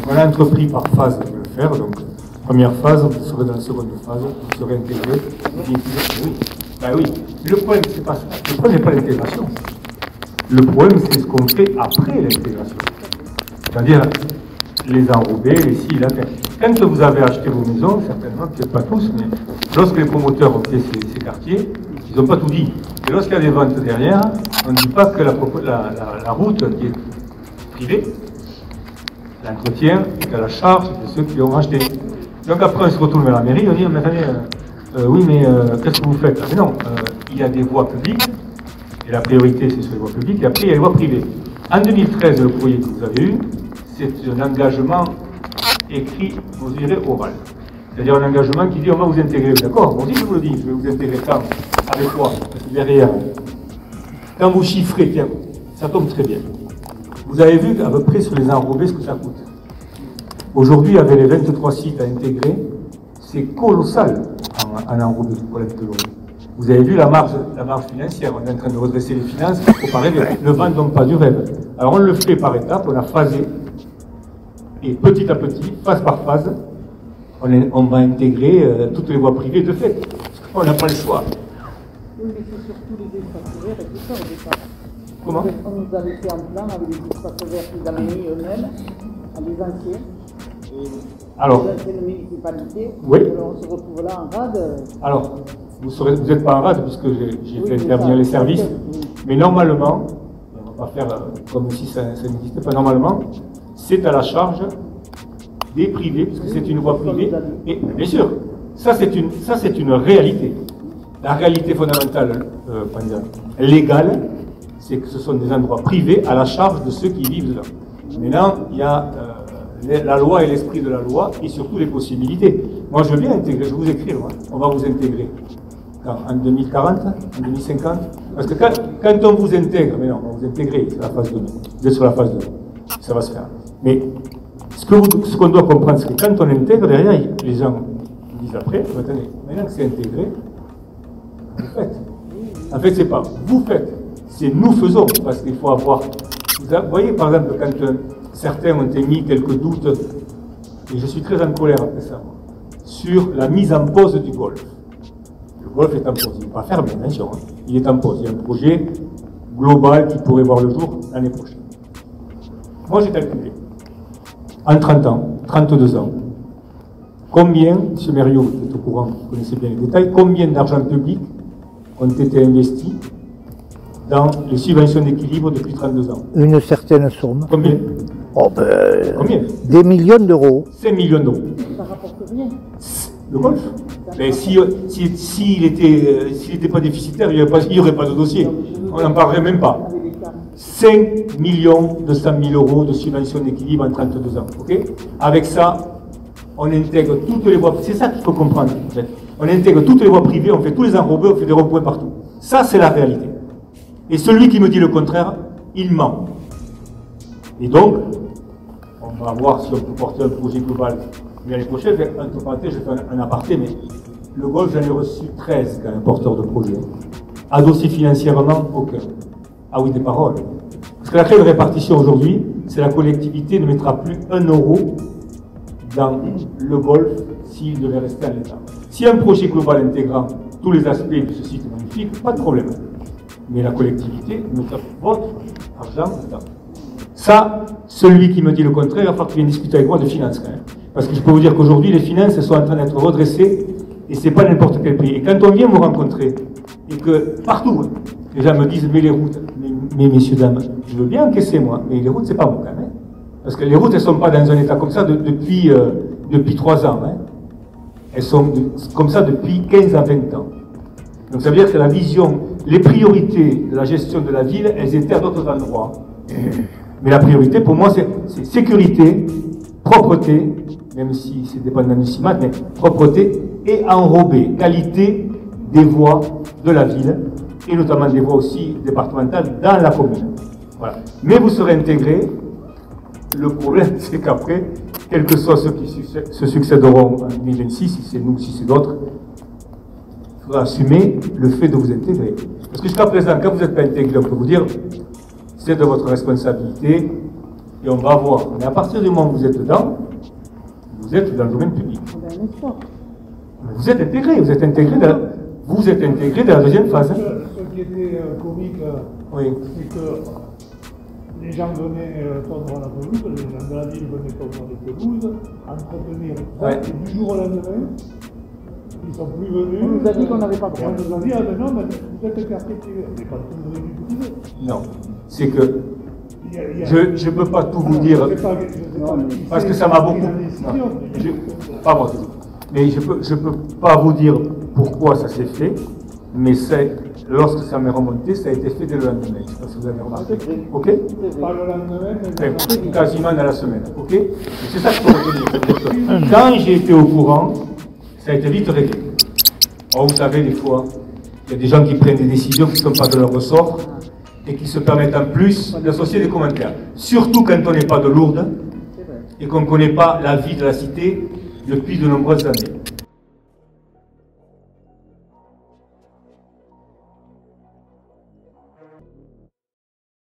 on a entrepris par phase de le faire. Donc, première phase, vous serez dans la seconde phase, vous serez intégré. Oui. Ben oui. Mais le problème, c'est pas ça. Le problème n'est pas l'intégration. Le problème, c'est ce qu'on fait après l'intégration. C'est-à-dire les enrober, les ci, la terre. Quand vous avez acheté vos maisons, certainement, peut-être pas tous, mais lorsque les promoteurs ont fait ces quartiers, ils n'ont pas tout dit. Et lorsqu'il y a des ventes derrière, on ne dit pas que la route qui est privée, l'entretien est à la charge de ceux qui l'ont acheté. Donc après, on se retourne vers la mairie, on dit, mais attendez, oui, mais qu'est-ce que vous faites? Mais non, il y a des voies publiques, et la priorité, c'est sur les voies publiques, et après, il y a les voies privées. En 2013, le courrier que vous avez eu, c'est un engagement écrit, vous direz, oral. C'est-à-dire un engagement qui dit, on va vous intégrer. D'accord, on dit, je vous le dis, je vais vous intégrer quand? Avec quoi? Parce que derrière, quand vous chiffrez, tiens, ça tombe très bien. Vous avez vu à peu près sur les enrobés ce que ça coûte. Aujourd'hui, avec les 23 sites à intégrer, c'est colossal en enrobé de collecte de l'eau. Vous avez vu la marge financière, on est en train de redresser les finances, il ne faut pas rêver. Le vent ne donne pas du rêve. Alors on le fait par étapes, on a phasé, et petit à petit, phase par phase, on va intégrer toutes les voies privées de fait. On n'a pas le choix. Oui, mais c'est surtout les espaces verts et tout ça au départ. Comment? On nous avait fait un plan avec des espaces verts dans les mairies eux-mêmes, les anciens. Alors, les anciennes municipalités. oui. On se retrouve là en rade. Alors, vous n'êtes pas en rade puisque j'ai fait intervenir les services, mais normalement, on ne va pas faire comme si ça n'existait pas, normalement, c'est à la charge des privés, puisque c'est une voie privée, et bien sûr, ça c'est une réalité. La réalité fondamentale, légale, c'est que ce sont des endroits privés à la charge de ceux qui vivent là. Maintenant, il y a la loi et l'esprit de la loi, et surtout les possibilités. Moi, je veux bien intégrer, je vais vous écrire, on va vous intégrer. En 2040, en 2050, parce que quand on vous intègre, mais non, on va vous intégrer, c'est la phase 2. Vous êtes sur la phase 2, ça va se faire. Mais ce qu'on doit comprendre, c'est que quand on intègre, derrière, les gens disent après, attendez, maintenant que c'est intégré, vous faites. En fait, c'est pas vous faites, c'est nous faisons, parce qu'il faut avoir... Vous voyez, par exemple, quand certains ont émis quelques doutes, et je suis très en colère après ça, sur la mise en pause du golf. Le golf est en pause, il n'est pas fermé, bien sûr, il est en pause. Il y a un projet global qui pourrait voir le jour l'année prochaine. Moi, j'ai calculé, en 30 ans, 32 ans, combien, M. Mériot, vous êtes au courant, vous connaissez bien les détails, combien d'argent public ont été investis dans les subventions d'équilibre depuis 32 ans? Une certaine somme. Combien? Combien? Des millions d'euros. 5 millions d'euros. Ça rapporte rien. Le golf? Mais s'il n'était pas déficitaire, il n'y aurait pas de dossier. On n'en parlerait même pas. 5 millions de 100 000 euros de subventions d'équilibre en 32 ans. Okay, avec ça, on intègre toutes les voies. C'est ça qu'il faut comprendre. En fait. On intègre toutes les voies privées, on fait tous les enrobés, on fait des ronds-points partout. Ça, c'est la réalité. Et celui qui me dit le contraire, il ment. Et donc, on va voir si on peut porter un projet global l'année prochaine. Entre parenthèses, je fais un aparté, mais le golf, j'en ai reçu 13 quand même porteurs de projet. Adossé financièrement, aucun. Ah oui, des paroles. Parce que la clé de répartition aujourd'hui, c'est la collectivité ne mettra plus 1 euro dans le golf s'il devait rester à l'État. Si un projet global intégrant tous les aspects de ce site magnifique, pas de problème. Mais la collectivité mettra votre argent dedans. Ça, celui qui me dit le contraire, il va falloir qu'il vienne discuter avec moi de finances quand même. Parce que je peux vous dire qu'aujourd'hui, les finances sont en train d'être redressées et c'est pas n'importe quel prix. Et quand on vient vous rencontrer, et que partout, les gens me disent, mais les routes, mais messieurs, dames, je veux bien encaisser moi, mais les routes, c'est pas mon cas. Hein. Parce que les routes, elles sont pas dans un état comme ça depuis 3 ans. Hein. Elles sont comme ça depuis 15 à 20 ans. Donc ça veut dire que la vision, les priorités de la gestion de la ville, elles étaient à d'autres endroits. Mais la priorité pour moi, c'est sécurité, propreté, même si c'est dépendant du CIMAT, mais propreté et enrobé, qualité des voies de la ville, et notamment des voies aussi départementales dans la commune. Voilà. Mais vous serez intégrés. Le problème, c'est qu'après, quels que soient ceux qui se succéderont en 2026, si c'est nous, si c'est d'autres, il faudra assumer le fait de vous intégrer. Parce que jusqu'à présent, quand vous n'êtes pas intégré, on peut vous dire, c'est de votre responsabilité, et on va voir. Mais à partir du moment où vous êtes dedans, vous êtes dans le domaine public. Vous êtes intégré, vous êtes intégré dans la deuxième phase. Ce qui était comique, Oui. c'est que les gens venaient tondre la pelouse, les gens de la ville venaient tondre les pelouses, entretenir tout ça, Ouais. et du jour au lendemain, ils ne sont plus venus. On nous a dit qu'on n'avait pas de Et droit. on nous a dit, ah ben non, mais vous êtes un quartier privé. Mais quand vous avez du privé. Non. C'est que Il y a- je ne peux pas tout vous dire. Je sais pas qui Parce c'est que ça qui m'a a pris beaucoup. la décision, Non, mais- pas moi. Mais je peux pas vous dire pourquoi ça s'est fait, mais lorsque ça m'est remonté, ça a été fait dès le lendemain. Je ne sais pas si vous avez remarqué. Ok? Pas le lendemain, mais Enfin, quasiment dans la semaine. Ok? Et c'est ça qu'il faut retenir. Quand j'ai été au courant, ça a été vite réglé. Or, vous savez, des fois, il y a des gens qui prennent des décisions qui ne sont pas de leur ressort et qui se permettent en plus d'associer des commentaires. Surtout quand on n'est pas de Lourdes et qu'on ne connaît pas la vie de la cité depuis de nombreuses années.